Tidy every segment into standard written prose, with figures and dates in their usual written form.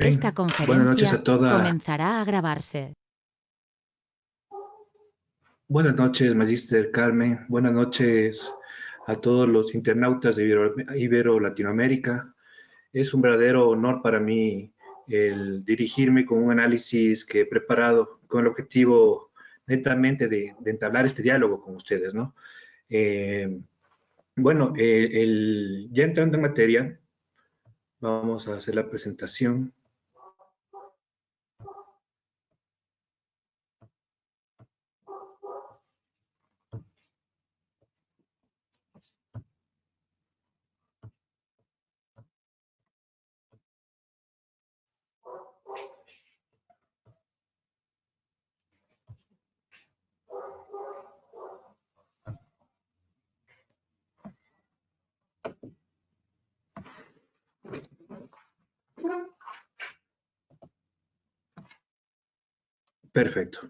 Esta Buenas noches conferencia a toda. comenzará a grabarse. Buenas noches, Magíster Carmen. Buenas noches a todos los internautas de Ibero Latinoamérica. Es un verdadero honor para mí el dirigirme con un análisis que he preparado con el objetivo netamente de entablar este diálogo con ustedes, ¿no? Ya entrando en materia, vamos a hacer la presentación. Perfecto.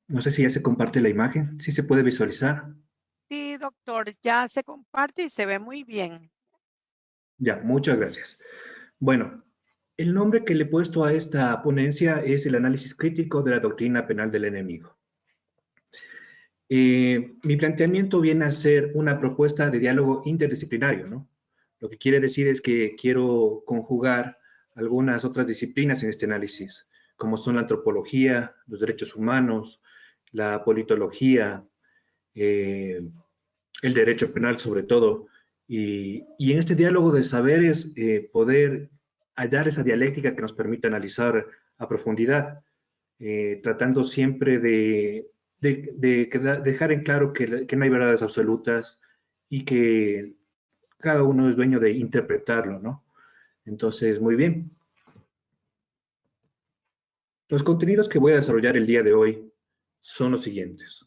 No sé si ya se comparte la imagen, si se puede visualizar. Sí, doctor, ya se comparte y se ve muy bien. Ya, muchas gracias. Bueno, el nombre que le he puesto a esta ponencia es el análisis crítico de la doctrina penal del enemigo. Mi planteamiento viene a ser una propuesta de diálogo interdisciplinario, ¿no? Lo que quiere decir es que quiero conjugar algunas otras disciplinas en este análisis, como son la antropología, los derechos humanos, la politología, el derecho penal sobre todo, y en este diálogo de saberes poder hallar esa dialéctica que nos permite analizar a profundidad, tratando siempre de dejar en claro que no hay verdades absolutas y que cada uno es dueño de interpretarlo, ¿no? Entonces, muy bien. Los contenidos que voy a desarrollar el día de hoy son los siguientes.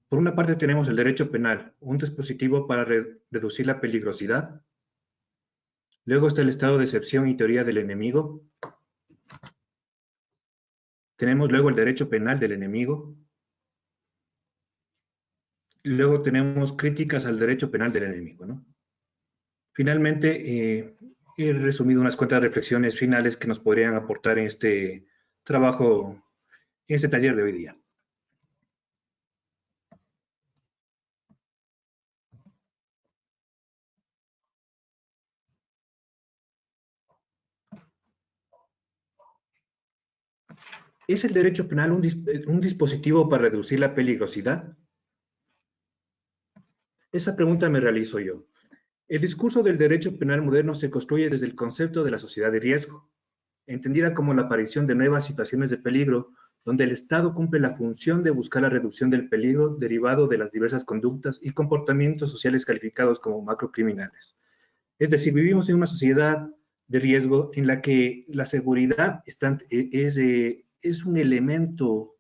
Por una parte tenemos el derecho penal, un dispositivo para reducir la peligrosidad. Luego está el estado de excepción y teoría del enemigo. Tenemos luego el derecho penal del enemigo. Luego tenemos críticas al derecho penal del enemigo, ¿no? Finalmente, he resumido unas cuantas reflexiones finales que nos podrían aportar en este trabajo, en este taller de hoy día. ¿Es el derecho penal un dispositivo para reducir la peligrosidad? Esa pregunta me realizo yo. El discurso del derecho penal moderno se construye desde el concepto de la sociedad de riesgo, entendida como la aparición de nuevas situaciones de peligro, donde el Estado cumple la función de buscar la reducción del peligro derivado de las diversas conductas y comportamientos sociales calificados como macrocriminales. Es decir, vivimos en una sociedad de riesgo en la que la seguridad es un elemento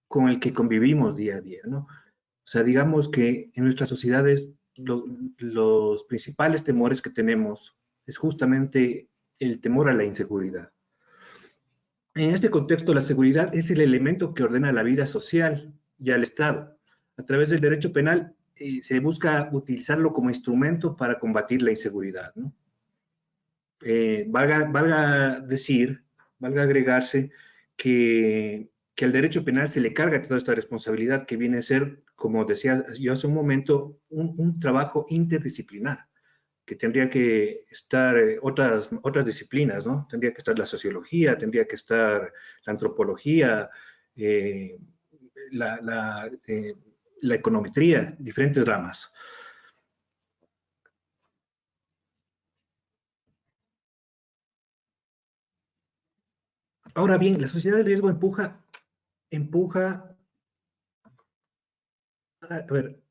con el que convivimos día a día, ¿no? O sea, digamos que en nuestras sociedades los principales temores que tenemos es justamente el temor a la inseguridad. En este contexto, la seguridad es el elemento que ordena la vida social y al Estado. A través del derecho penal se busca utilizarlo como instrumento para combatir la inseguridad, ¿no? Valga agregarse que al derecho penal se le carga toda esta responsabilidad que viene a ser, como decía yo hace un momento, un trabajo interdisciplinar, que tendría que estar otras disciplinas, ¿no? Tendría que estar la sociología, tendría que estar la antropología, la econometría, diferentes ramas. Ahora bien, la sociedad de riesgo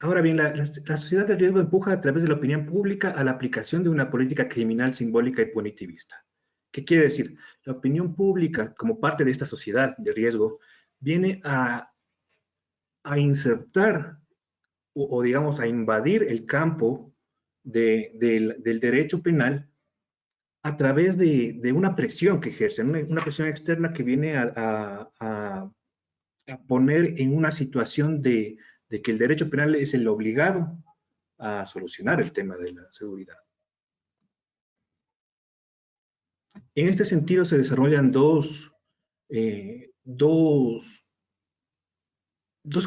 ahora bien, la sociedad de riesgo empuja a través de la opinión pública a la aplicación de una política criminal simbólica y punitivista. ¿Qué quiere decir? La opinión pública, como parte de esta sociedad de riesgo, viene a insertar o digamos, a invadir el campo del derecho penal a través de una presión que ejercen, una presión externa que viene a poner en una situación de que el derecho penal es el obligado a solucionar el tema de la seguridad. En este sentido se desarrollan dos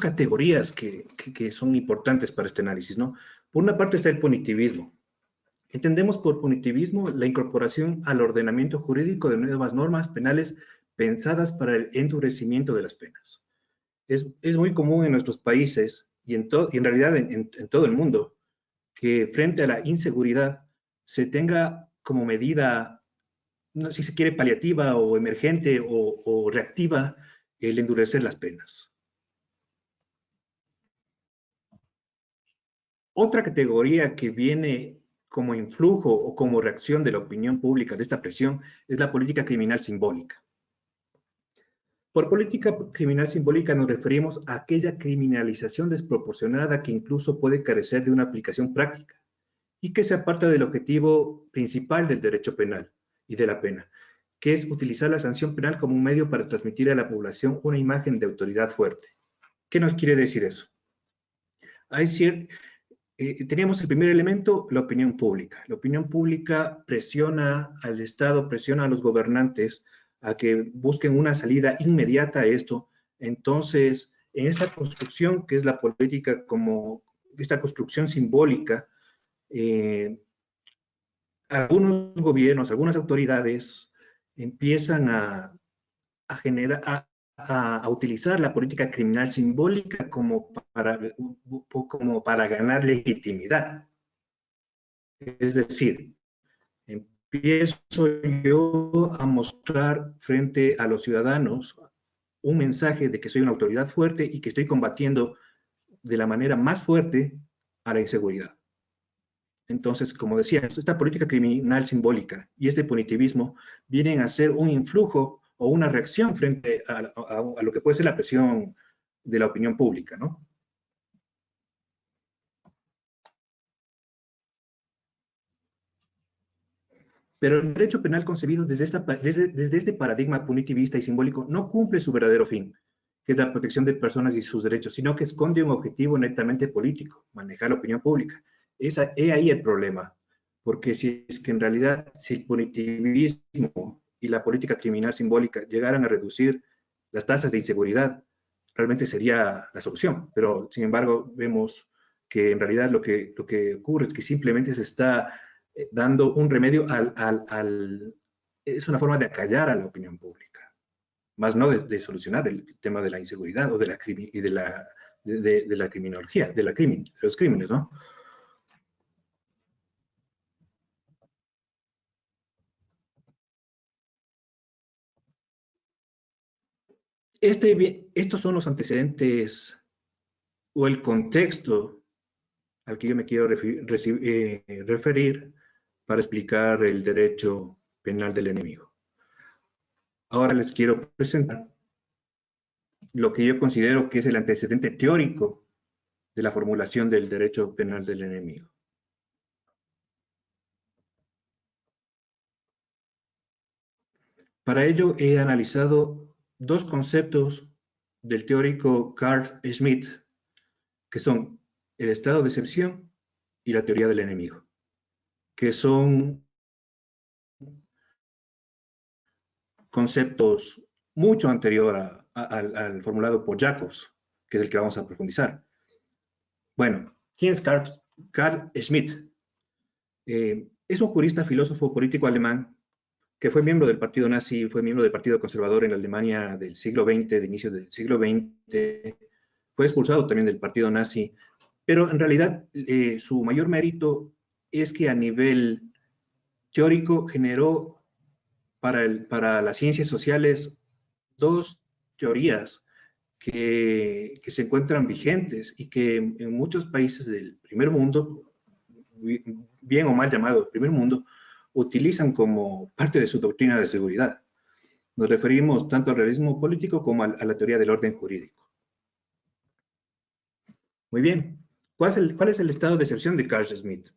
categorías que son importantes para este análisis, ¿no? Por una parte está el punitivismo. Entendemos por punitivismo la incorporación al ordenamiento jurídico de nuevas normas penales pensadas para el endurecimiento de las penas. Es muy común en nuestros países y en realidad en todo el mundo que frente a la inseguridad se tenga como medida, no sé si se quiere, paliativa o emergente o reactiva el endurecer las penas. Otra categoría que viene como influjo o como reacción de la opinión pública de esta presión es la política criminal simbólica. Por política criminal simbólica nos referimos a aquella criminalización desproporcionada que incluso puede carecer de una aplicación práctica y que se aparta del objetivo principal del derecho penal y de la pena, que es utilizar la sanción penal como un medio para transmitir a la población una imagen de autoridad fuerte. ¿Qué nos quiere decir eso? Teníamos el primer elemento, la opinión pública. La opinión pública presiona al Estado, presiona a los gobernantes a que busquen una salida inmediata a esto. Entonces, en esta construcción que es la política como esta construcción simbólica, algunos gobiernos, algunas autoridades empiezan a utilizar la política criminal simbólica como para ganar legitimidad. Es decir, empiezo yo a mostrar frente a los ciudadanos un mensaje de que soy una autoridad fuerte y que estoy combatiendo de la manera más fuerte a la inseguridad. Entonces, como decía, esta política criminal simbólica y este punitivismo vienen a ser un influjo o una reacción frente a lo que puede ser la presión de la opinión pública, ¿no? Pero el derecho penal concebido desde este paradigma punitivista y simbólico no cumple su verdadero fin, que es la protección de personas y sus derechos, sino que esconde un objetivo netamente político, manejar la opinión pública. He ahí el problema, porque si es que en realidad, si el punitivismo y la política criminal simbólica llegaran a reducir las tasas de inseguridad, realmente sería la solución. Pero, sin embargo, vemos que en realidad lo que ocurre es que simplemente se está dando un remedio es una forma de acallar a la opinión pública, más no de solucionar el tema de la inseguridad o de la criminología, de los crímenes, ¿no? Estos son los antecedentes o el contexto al que yo me quiero referir para explicar el derecho penal del enemigo. Ahora les quiero presentar lo que yo considero que es el antecedente teórico de la formulación del derecho penal del enemigo. Para ello he analizado dos conceptos del teórico Carl Schmitt, que son el estado de excepción y la teoría del enemigo, que son conceptos mucho anterior al formulado por Jacobs, que es el que vamos a profundizar. Bueno, ¿quién es Carl Schmitt? Es un jurista, filósofo, político alemán que fue miembro del partido nazi, fue miembro del partido conservador en la Alemania del siglo XX, de inicio del siglo XX, fue expulsado también del partido nazi, pero en realidad su mayor mérito es que a nivel teórico generó para las ciencias sociales dos teorías que se encuentran vigentes y que en muchos países del primer mundo, bien o mal llamado primer mundo, utilizan como parte de su doctrina de seguridad. Nos referimos tanto al realismo político como a la teoría del orden jurídico. Muy bien. ¿Cuál es el estado de excepción de Carl Schmitt?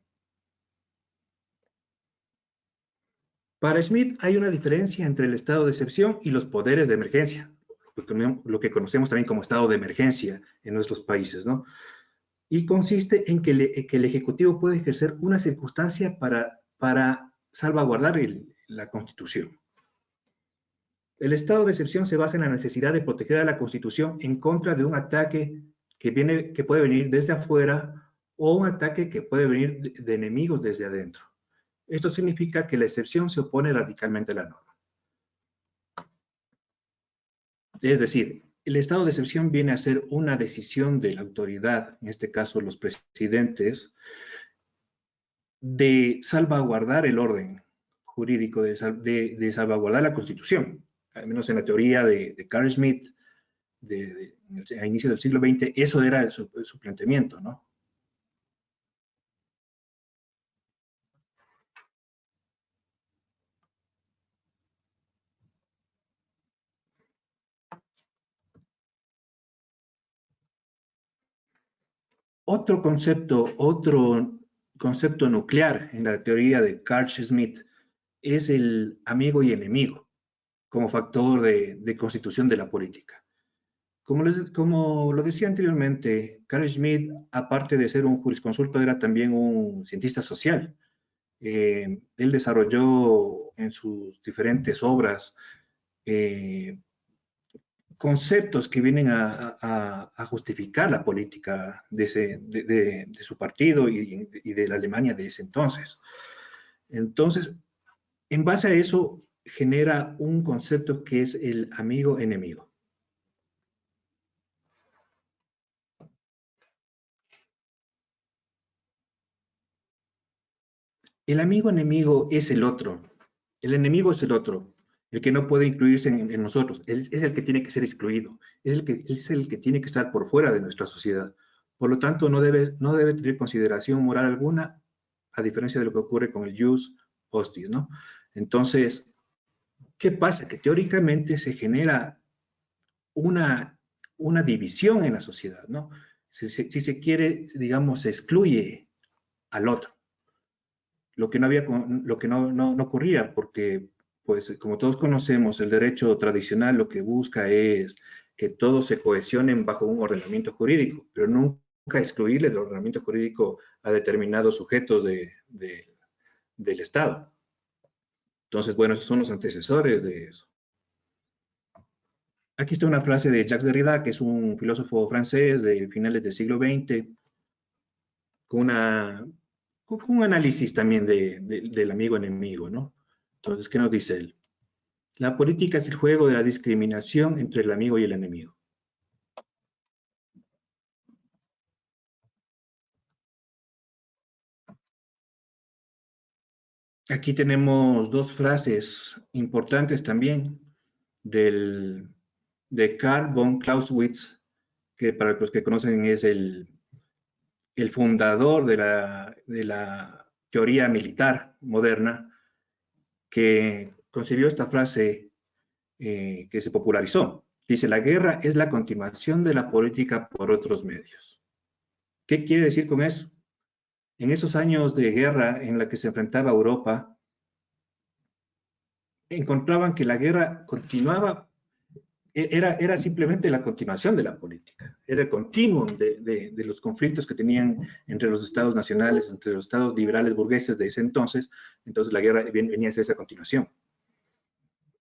Para Schmitt hay una diferencia entre el estado de excepción y los poderes de emergencia, lo que conocemos también como estado de emergencia en nuestros países, ¿no? y consiste en que el Ejecutivo puede ejercer una circunstancia para salvaguardar la Constitución. El estado de excepción se basa en la necesidad de proteger a la Constitución en contra de un ataque que puede venir desde afuera o un ataque que puede venir de enemigos desde adentro. Esto significa que la excepción se opone radicalmente a la norma. Es decir, el estado de excepción viene a ser una decisión de la autoridad, en este caso los presidentes, de salvaguardar el orden jurídico, de salvaguardar la Constitución. Al menos en la teoría de Carl Schmitt, a inicios del siglo XX, eso era su planteamiento, ¿no? Otro concepto nuclear en la teoría de Carl Schmitt es el amigo y enemigo como factor de constitución de la política. Como lo decía anteriormente, Carl Schmitt, aparte de ser un jurisconsulto, era también un cientista social. Él desarrolló en sus diferentes obras conceptos que vienen a justificar la política de su partido y de la Alemania de ese entonces. Entonces, en base a eso, genera un concepto que es el amigo-enemigo. El amigo-enemigo es el otro. El enemigo es el otro, el que no puede incluirse en nosotros. Es el que tiene que ser excluido. Es el que tiene que estar por fuera de nuestra sociedad. Por lo tanto, no debe tener consideración moral alguna, a diferencia de lo que ocurre con el jus hostis, ¿no? Entonces, ¿qué pasa? Que teóricamente se genera una división en la sociedad, ¿no? Si se quiere, digamos, se excluye al otro. Lo que no ocurría, porque, pues, como todos conocemos, el derecho tradicional lo que busca es que todos se cohesionen bajo un ordenamiento jurídico, pero nunca excluirle del ordenamiento jurídico a determinados sujetos del Estado. Entonces, bueno, esos son los antecesores de eso. Aquí está una frase de Jacques Derrida, que es un filósofo francés de finales del siglo XX, con un análisis también del amigo-enemigo, ¿no? Entonces, ¿qué nos dice él? La política es el juego de la discriminación entre el amigo y el enemigo. Aquí tenemos dos frases importantes también de Karl von Clausewitz, que para los que conocen es el fundador de la teoría militar moderna, que concibió esta frase que se popularizó. Dice, la guerra es la continuación de la política por otros medios. ¿Qué quiere decir con eso? En esos años de guerra en la que se enfrentaba Europa, encontraban que la guerra continuaba, era simplemente la continuación de la política, era el continuum de los conflictos que tenían entre los estados nacionales, entre los estados liberales burgueses de ese entonces la guerra venía a ser esa continuación.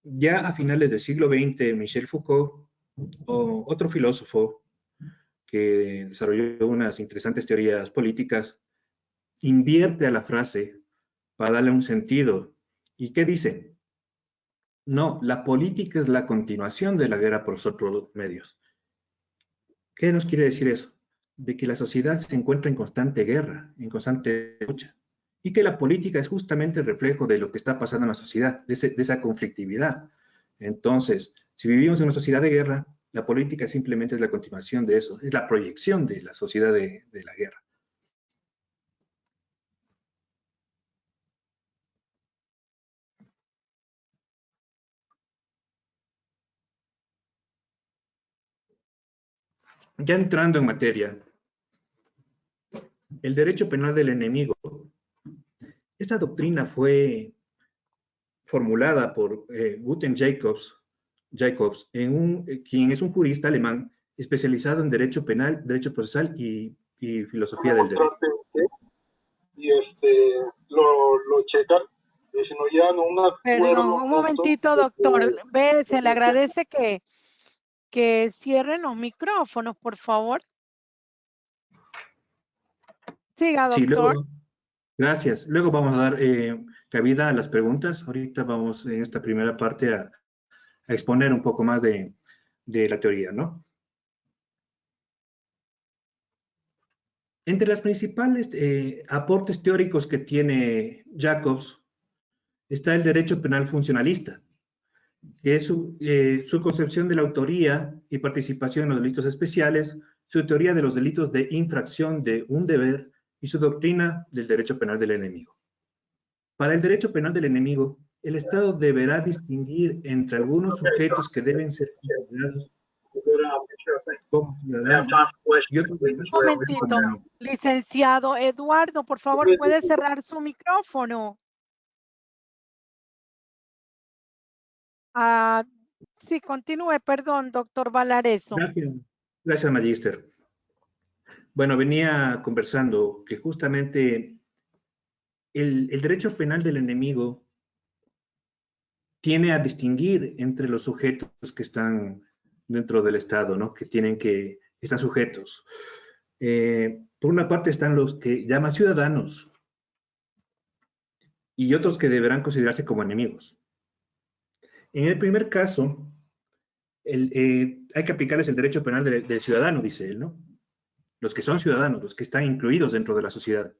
Ya a finales del siglo XX, Michel Foucault, otro filósofo que desarrolló unas interesantes teorías políticas, invierte a la frase para darle un sentido. ¿Y qué dice? No, la política es la continuación de la guerra por los otros medios. ¿Qué nos quiere decir eso? De que la sociedad se encuentra en constante guerra, en constante lucha, y que la política es justamente el reflejo de lo que está pasando en la sociedad, de esa conflictividad. Entonces, si vivimos en una sociedad de guerra, la política simplemente es la continuación de eso, es la proyección de la sociedad de la guerra. Ya entrando en materia, el derecho penal del enemigo. Esta doctrina fue formulada por Guten Jacobs, quien es un jurista alemán especializado en derecho penal, derecho procesal y y filosofía del derecho. Y lo checan, y si no llegan a un Perdón, acuerdo un justo, momentito, doctor. Ve, se le agradece que cierren los micrófonos, por favor. Siga, Sí, doctor. luego, gracias. Luego vamos a dar cabida a las preguntas. Ahorita vamos en esta primera parte a exponer un poco más de la teoría, ¿no? Entre los principales aportes teóricos que tiene Jacobs está el derecho penal funcionalista, que es su concepción de la autoría y participación en los delitos especiales, su teoría de los delitos de infracción de un deber y su doctrina del derecho penal del enemigo. Para el derecho penal del enemigo, el Estado deberá distinguir entre algunos sujetos que deben ser considerados como ciudadanos y otros Un momentito, como licenciado Eduardo, por favor, ¿puede cerrar su micrófono? Ah, sí, continúe, perdón, doctor Valareso. Gracias, gracias, Magíster. Bueno, venía conversando que justamente el derecho penal del enemigo tiene a distinguir entre los sujetos que están dentro del Estado, ¿no? Que están sujetos. Por una parte están los que llama ciudadanos y otros que deberán considerarse como enemigos. En el primer caso, hay que aplicarles el derecho penal del ciudadano, dice él, ¿no? Los que son ciudadanos, los que están incluidos dentro de la sociedad,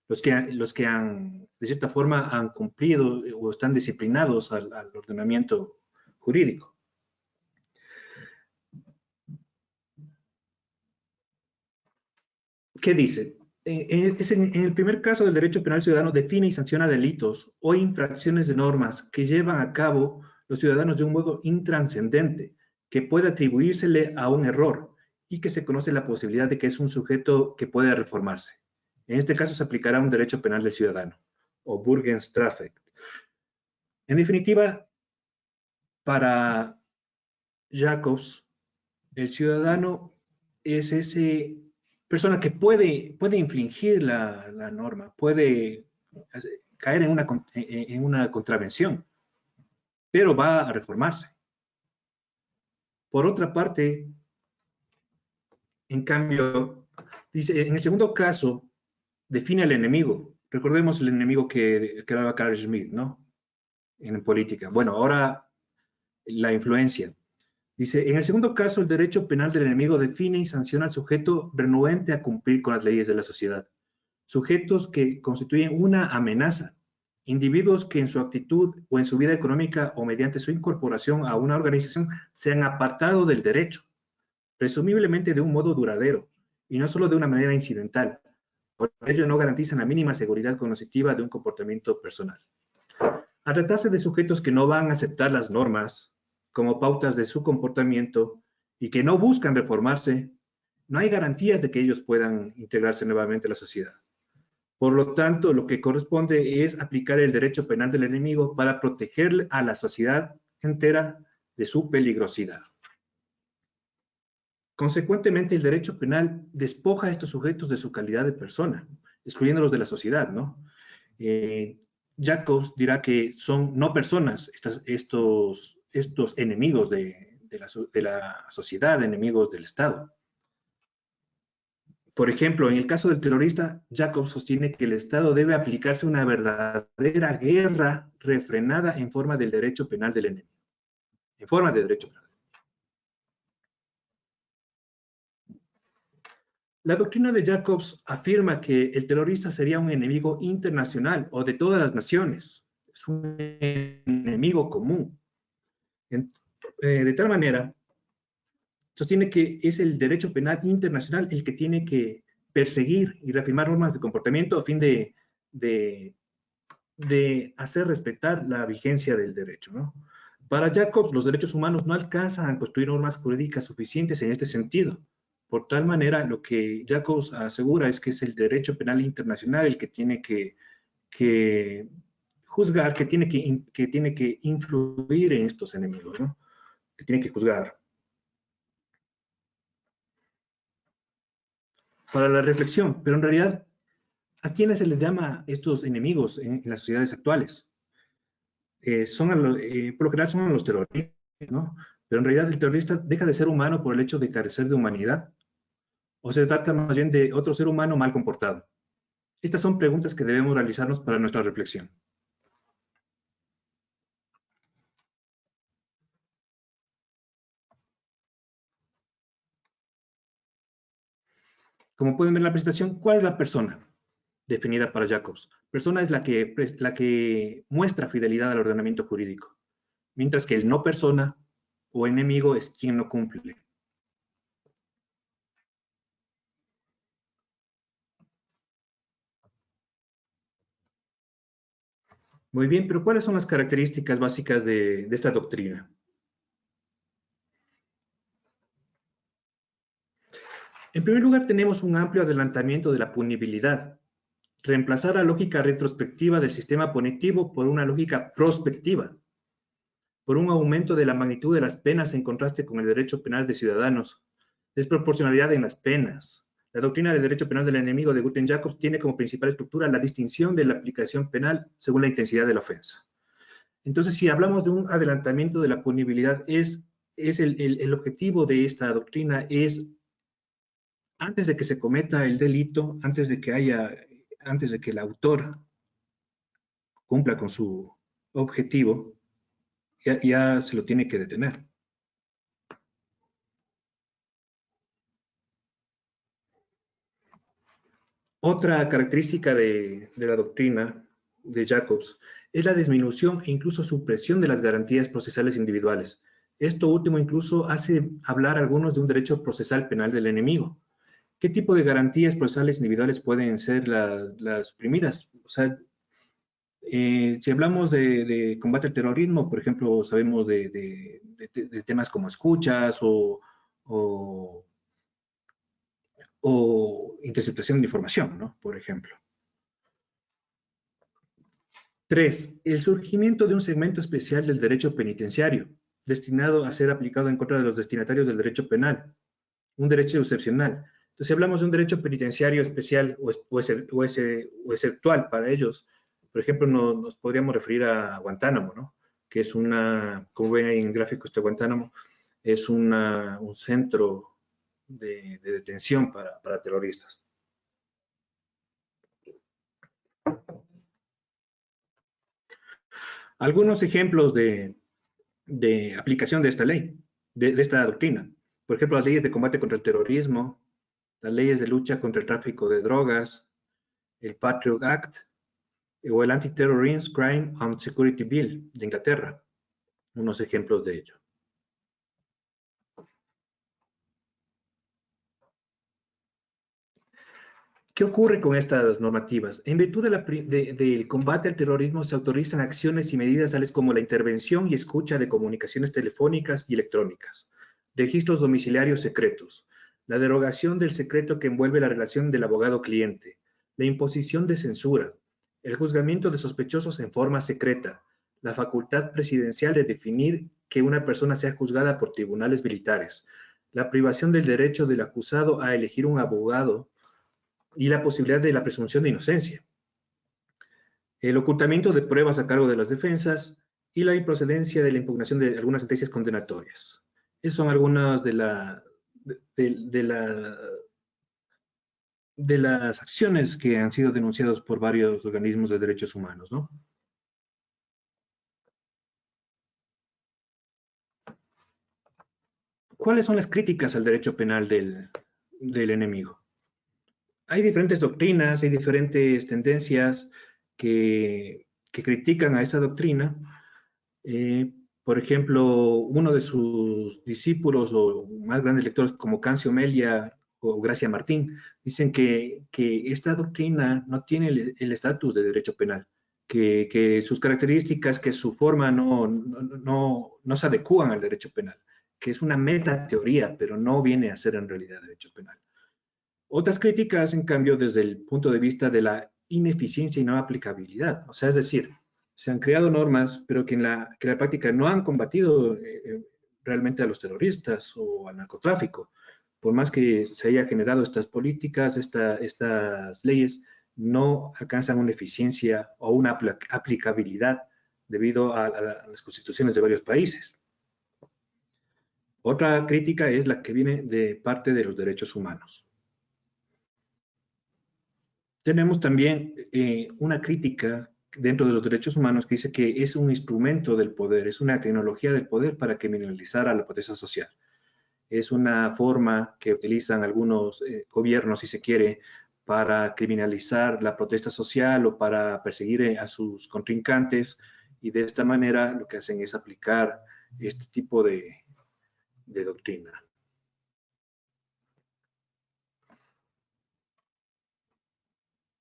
los que han, de cierta forma, han cumplido o están disciplinados al ordenamiento jurídico. ¿Qué dice? En el primer caso del derecho penal ciudadano define y sanciona delitos o infracciones de normas que llevan a cabo los ciudadanos de un modo intranscendente, que puede atribuírsele a un error y que se conoce la posibilidad de que es un sujeto que puede reformarse. En este caso se aplicará un derecho penal del ciudadano, o Burgenstrafrecht. En definitiva, para Jacobs, el ciudadano es ese persona que puede infringir la norma, puede caer en una contravención, pero va a reformarse. Por otra parte, en cambio, dice, en el segundo caso, define al enemigo. Recordemos el enemigo que daba Carl Schmitt, ¿no? En política. Bueno, ahora la influencia. Dice, en el segundo caso, el derecho penal del enemigo define y sanciona al sujeto renuente a cumplir con las leyes de la sociedad. Sujetos que constituyen una amenaza. Individuos que en su actitud o en su vida económica o mediante su incorporación a una organización se han apartado del derecho, presumiblemente de un modo duradero, y no solo de una manera incidental. Por ello no garantizan la mínima seguridad cognitiva de un comportamiento personal. Al tratarse de sujetos que no van a aceptar las normas como pautas de su comportamiento y que no buscan reformarse, no hay garantías de que ellos puedan integrarse nuevamente a la sociedad. Por lo tanto, lo que corresponde es aplicar el derecho penal del enemigo para proteger a la sociedad entera de su peligrosidad. Consecuentemente, el derecho penal despoja a estos sujetos de su calidad de persona, excluyéndolos de la sociedad, ¿no? Jacobs dirá que son no personas estos enemigos de la sociedad, enemigos del Estado. Por ejemplo, en el caso del terrorista, Jacobs sostiene que el Estado debe aplicarse una verdadera guerra refrenada en forma del derecho penal del enemigo. En forma de derecho penal. La doctrina de Jacobs afirma que el terrorista sería un enemigo internacional o de todas las naciones. Es un enemigo común. De tal manera, sostiene que es el derecho penal internacional el que tiene que perseguir y reafirmar normas de comportamiento a fin de hacer respetar la vigencia del derecho, ¿no? Para Jacobs, los derechos humanos no alcanzan a construir normas jurídicas suficientes en este sentido. Por tal manera, lo que Jacobs asegura es que es el derecho penal internacional el que tiene que juzgar, que tiene que influir en estos enemigos, ¿no? Que tiene que juzgar. para la reflexión, pero en realidad, ¿a quiénes se les llama estos enemigos en las sociedades actuales? Por lo general son a los terroristas, ¿no? Pero en realidad el terrorista deja de ser humano por el hecho de carecer de humanidad, o se trata más bien de otro ser humano mal comportado. Estas son preguntas que debemos realizarnos para nuestra reflexión. Como pueden ver en la presentación, ¿cuál es la persona definida para Jacobs? Persona es la que muestra fidelidad al ordenamiento jurídico, mientras que el no persona o enemigo es quien no cumple. Muy bien, pero ¿cuáles son las características básicas de esta doctrina? En primer lugar, tenemos un amplio adelantamiento de la punibilidad. Reemplazar la lógica retrospectiva del sistema punitivo por una lógica prospectiva, por un aumento de la magnitud de las penas en contraste con el derecho penal de ciudadanos, desproporcionalidad en las penas. La doctrina del derecho penal del enemigo de Gutten-Jacobs tiene como principal estructura la distinción de la aplicación penal según la intensidad de la ofensa. Entonces, si hablamos de un adelantamiento de la punibilidad, el objetivo de esta doctrina es, antes de que se cometa el delito, antes de que el autor cumpla con su objetivo, ya se lo tiene que detener. Otra característica de la doctrina de Jacobs es la disminución e incluso supresión de las garantías procesales individuales. Esto último incluso hace hablar a algunos de un derecho procesal penal del enemigo. ¿Qué tipo de garantías procesales individuales pueden ser las suprimidas? O sea, si hablamos de combate al terrorismo, por ejemplo, sabemos de temas como escuchas o interceptación de información, ¿no? Por ejemplo. 3. El surgimiento de un segmento especial del derecho penitenciario, destinado a ser aplicado en contra de los destinatarios del derecho penal, un derecho excepcional. Entonces, si hablamos de un derecho penitenciario especial o exceptual para ellos, por ejemplo, nos podríamos referir a Guantánamo, ¿no? Que es como ven ahí en el gráfico Guantánamo, es un centro de detención para terroristas. Algunos ejemplos de aplicación de esta ley, de esta doctrina. Por ejemplo, las leyes de combate contra el terrorismo, las leyes de lucha contra el tráfico de drogas, el Patriot Act o el Anti-Terrorism Crime and Security Bill de Inglaterra. Unos ejemplos de ello. ¿Qué ocurre con estas normativas? En virtud del combate al terrorismo se autorizan acciones y medidas tales como la intervención y escucha de comunicaciones telefónicas y electrónicas, registros domiciliarios secretos, la derogación del secreto que envuelve la relación del abogado-cliente, la imposición de censura, el juzgamiento de sospechosos en forma secreta, la facultad presidencial de definir que una persona sea juzgada por tribunales militares, la privación del derecho del acusado a elegir un abogado y la posibilidad de la presunción de inocencia, el ocultamiento de pruebas a cargo de las defensas y la improcedencia de la impugnación de algunas sentencias condenatorias. Esas son algunas de las acciones que han sido denunciadas por varios organismos de derechos humanos, ¿no? ¿Cuáles son las críticas al derecho penal del enemigo? Hay diferentes doctrinas, hay diferentes tendencias que critican a esta doctrina. Por ejemplo, uno de sus discípulos o más grandes lectores como Cancio Melia o Gracia Martín dicen que esta doctrina no tiene el estatus de derecho penal, que sus características, que su forma no se adecúan al derecho penal, que es una metateoría, pero no viene a ser en realidad derecho penal. Otras críticas, en cambio, desde el punto de vista de la ineficiencia y no aplicabilidad. O sea, es decir, se han creado normas, pero que en la práctica no han combatido realmente a los terroristas o al narcotráfico, por más que se haya generado estas políticas, estas leyes, no alcanzan una eficiencia o una aplicabilidad debido a las constituciones de varios países. Otra crítica es la que viene de parte de los derechos humanos. Tenemos también una crítica dentro de los derechos humanos que dice que es un instrumento del poder, es una tecnología del poder para criminalizar a la protesta social. Es una forma que utilizan algunos gobiernos, si se quiere, para criminalizar la protesta social o para perseguir a sus contrincantes, y de esta manera lo que hacen es aplicar este tipo de doctrina.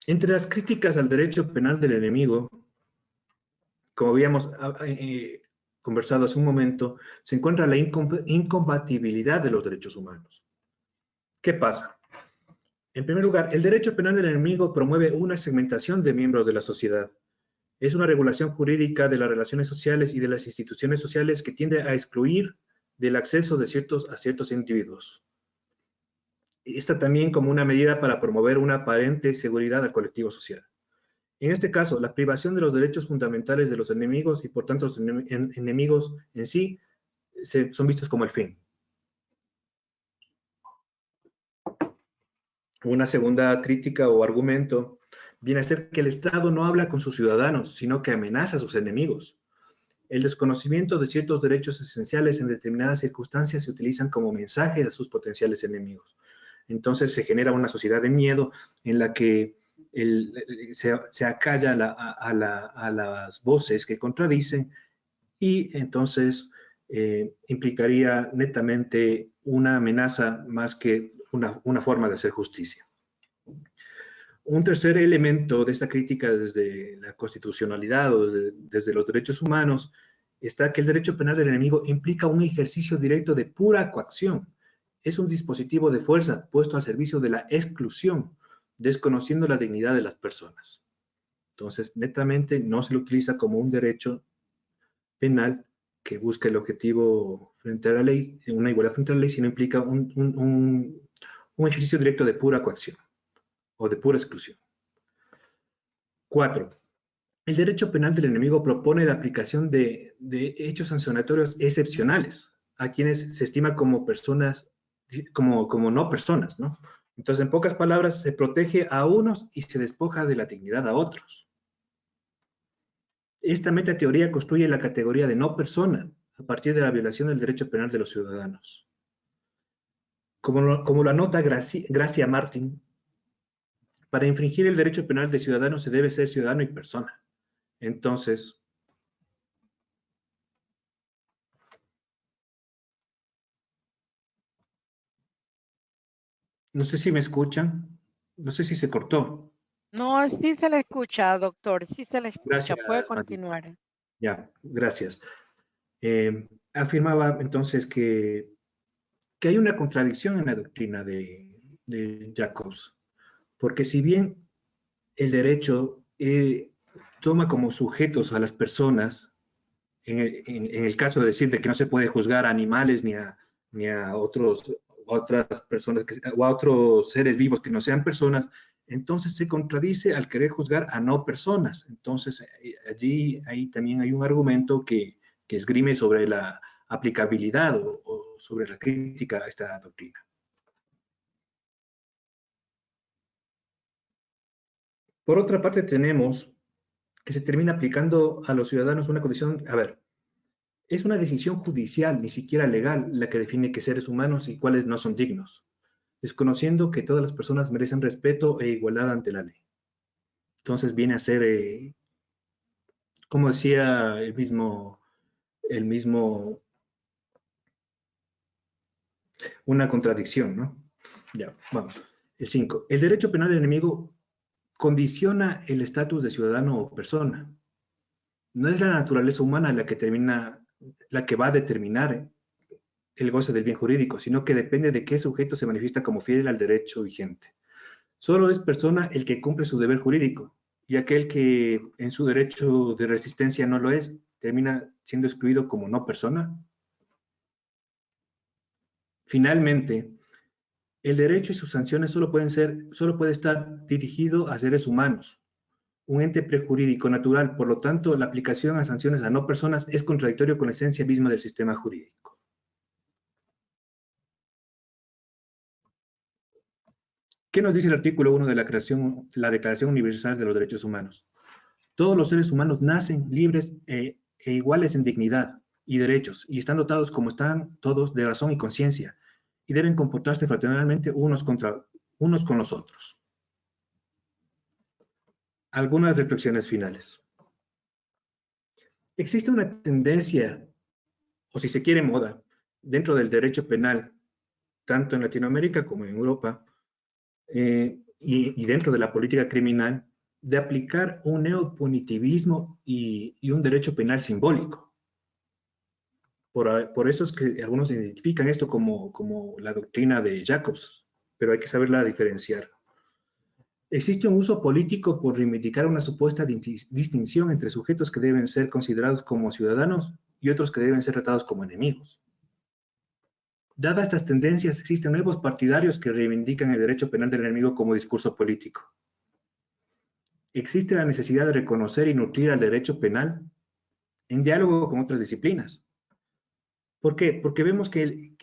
Entre las críticas al derecho penal del enemigo, como habíamos conversado hace un momento, se encuentra la incompatibilidad de los derechos humanos. ¿Qué pasa? En primer lugar, el derecho penal del enemigo promueve una segmentación de miembros de la sociedad. Es una regulación jurídica de las relaciones sociales y de las instituciones sociales que tiende a excluir del acceso a ciertos individuos. Esta también como una medida para promover una aparente seguridad al colectivo social. En este caso, la privación de los derechos fundamentales de los enemigos y por tanto los enemigos en sí son vistos como el fin. Una segunda crítica o argumento viene a ser que el Estado no habla con sus ciudadanos, sino que amenaza a sus enemigos. El desconocimiento de ciertos derechos esenciales en determinadas circunstancias se utilizan como mensaje a sus potenciales enemigos. Entonces se genera una sociedad de miedo en la que se acalla a las voces que contradicen, y entonces implicaría netamente una amenaza más que una forma de hacer justicia. Un tercer elemento de esta crítica desde la constitucionalidad o desde los derechos humanos está que el derecho penal del enemigo implica un ejercicio directo de pura coacción. Es un dispositivo de fuerza puesto al servicio de la exclusión, desconociendo la dignidad de las personas. Entonces, netamente no se lo utiliza como un derecho penal que busca el objetivo frente a la ley, una igualdad frente a la ley, sino implica un ejercicio directo de pura coacción o de pura exclusión. 4. El derecho penal del enemigo propone la aplicación de hechos sancionatorios excepcionales a quienes se estima como personas, como no personas, ¿no? Entonces, en pocas palabras, se protege a unos y se despoja de la dignidad a otros. Esta metateoría construye la categoría de no persona a partir de la violación del derecho penal de los ciudadanos. Como lo anota Gracia Martin, para infringir el derecho penal de ciudadanos se debe ser ciudadano y persona. Entonces, no sé si me escuchan, no sé si se cortó. No, sí se le escucha, doctor, sí se le escucha. Gracias, Puede Mati. continuar. Ya, gracias. Afirmaba entonces que hay una contradicción en la doctrina de Jacobs, porque si bien el derecho toma como sujetos a las personas, en el caso de decir de que no se puede juzgar a animales ni a otras personas o a otros seres vivos que no sean personas, entonces se contradice al querer juzgar a no personas. Entonces ahí también hay un argumento que esgrime sobre la aplicabilidad o sobre la crítica a esta doctrina. Por otra parte, tenemos que se termina aplicando a los ciudadanos una condición, a ver, es una decisión judicial, ni siquiera legal, la que define qué seres humanos y cuáles no son dignos, desconociendo que todas las personas merecen respeto e igualdad ante la ley. Entonces viene a ser, como decía el mismo, una contradicción, ¿no? Ya, vamos. El 5. El derecho penal del enemigo condiciona el estatus de ciudadano o persona. No es la naturaleza humana la que va a determinar el goce del bien jurídico, sino que depende de qué sujeto se manifiesta como fiel al derecho vigente. Solo es persona el que cumple su deber jurídico, y aquel que en su derecho de resistencia no lo es, termina siendo excluido como no persona. Finalmente, El derecho y sus sanciones solo puede estar dirigido a seres humanos, un ente prejurídico natural. Por lo tanto, la aplicación a sanciones a no personas es contradictorio con la esencia misma del sistema jurídico. ¿Qué nos dice el artículo 1 de la Declaración Universal de los Derechos Humanos? Todos los seres humanos nacen libres e iguales en dignidad y derechos, y están dotados como están todos de razón y conciencia, y deben comportarse fraternalmente unos con los otros. Algunas reflexiones finales. Existe una tendencia, o si se quiere moda, dentro del derecho penal, tanto en Latinoamérica como en Europa, y dentro de la política criminal, de aplicar un neopunitivismo y un derecho penal simbólico. Por eso es que algunos identifican esto como la doctrina de Jacobs, pero hay que saberla diferenciar. Existe un uso político por reivindicar una supuesta distinción entre sujetos que deben ser considerados como ciudadanos y otros que deben ser tratados como enemigos. Dadas estas tendencias, existen nuevos partidarios que reivindican el derecho penal del enemigo como discurso político. Existe la necesidad de reconocer y nutrir al derecho penal en diálogo con otras disciplinas. ¿Por qué? Porque vemos que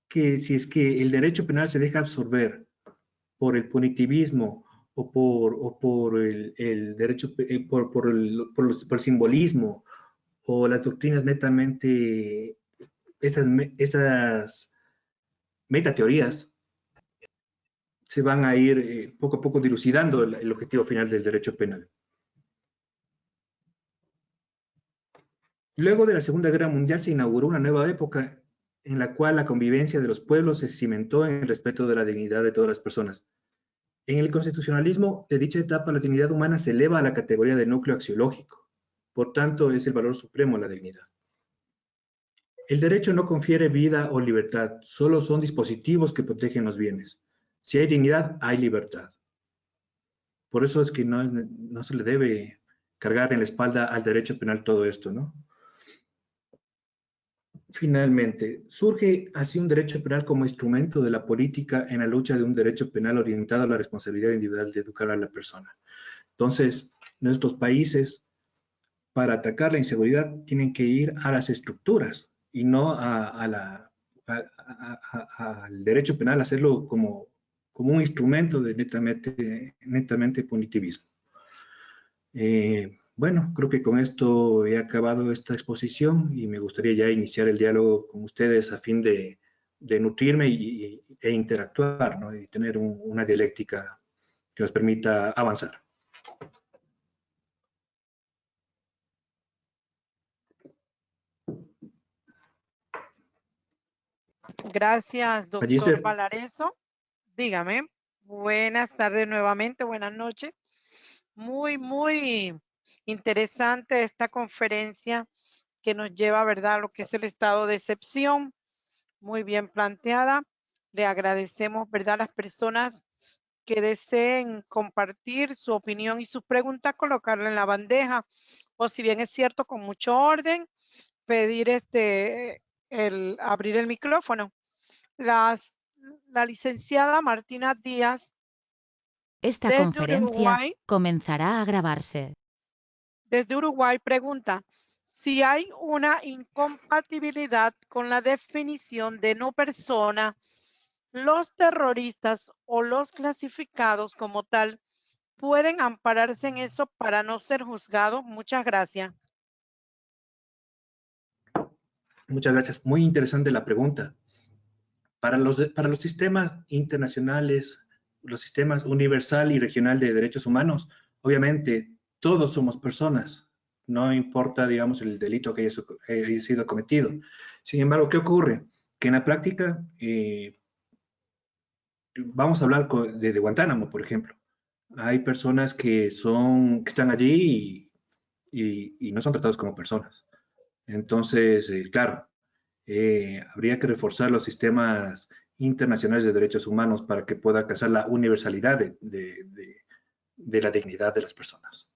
si es que el derecho penal se deja absorber por el punitivismo o por el derecho, por el simbolismo o las doctrinas netamente, esas metateorías, se van a ir poco a poco dilucidando el objetivo final del derecho penal. Luego de la Segunda Guerra Mundial se inauguró una nueva época en la cual la convivencia de los pueblos se cimentó en el respeto de la dignidad de todas las personas. En el constitucionalismo de dicha etapa, la dignidad humana se eleva a la categoría de núcleo axiológico. Por tanto, es el valor supremo la dignidad. El derecho no confiere vida o libertad, solo son dispositivos que protegen los bienes. Si hay dignidad, hay libertad. Por eso es que no se le debe cargar en la espalda al derecho penal todo esto, ¿no? Finalmente, surge así un derecho penal como instrumento de la política en la lucha de un derecho penal orientado a la responsabilidad individual de educar a la persona. Entonces, nuestros países, para atacar la inseguridad, tienen que ir a las estructuras y no al derecho penal, hacerlo como un instrumento de netamente punitivismo. Bueno, creo que con esto he acabado esta exposición y me gustaría ya iniciar el diálogo con ustedes a fin de nutrirme e interactuar, ¿no? Y tener una dialéctica que nos permita avanzar. Gracias, doctor Magister. Valareso. Dígame. Buenas tardes nuevamente, buenas noches. Muy interesante esta conferencia que nos lleva, ¿verdad?, a lo que es el estado de excepción. Muy bien planteada. Le agradecemos, ¿verdad?, a las personas que deseen compartir su opinión y sus preguntas, colocarla en la bandeja. O si bien es cierto, con mucho orden, pedir abrir el micrófono. La licenciada Martina Díaz. Esta conferencia comenzará a grabarse. Desde Uruguay pregunta si hay una incompatibilidad con la definición de no persona, los terroristas o los clasificados como tal pueden ampararse en eso para no ser juzgados. Muchas gracias. Muchas gracias. Muy interesante la pregunta. Para los sistemas internacionales, los sistemas universal y regional de derechos humanos, obviamente todos somos personas, no importa, digamos, el delito que haya sido cometido. Sin embargo, ¿qué ocurre? Que en la práctica, vamos a hablar de Guantánamo, por ejemplo. Hay personas que están allí y no son tratados como personas. Entonces, claro, habría que reforzar los sistemas internacionales de derechos humanos para que pueda alcanzar la universalidad de la dignidad de las personas.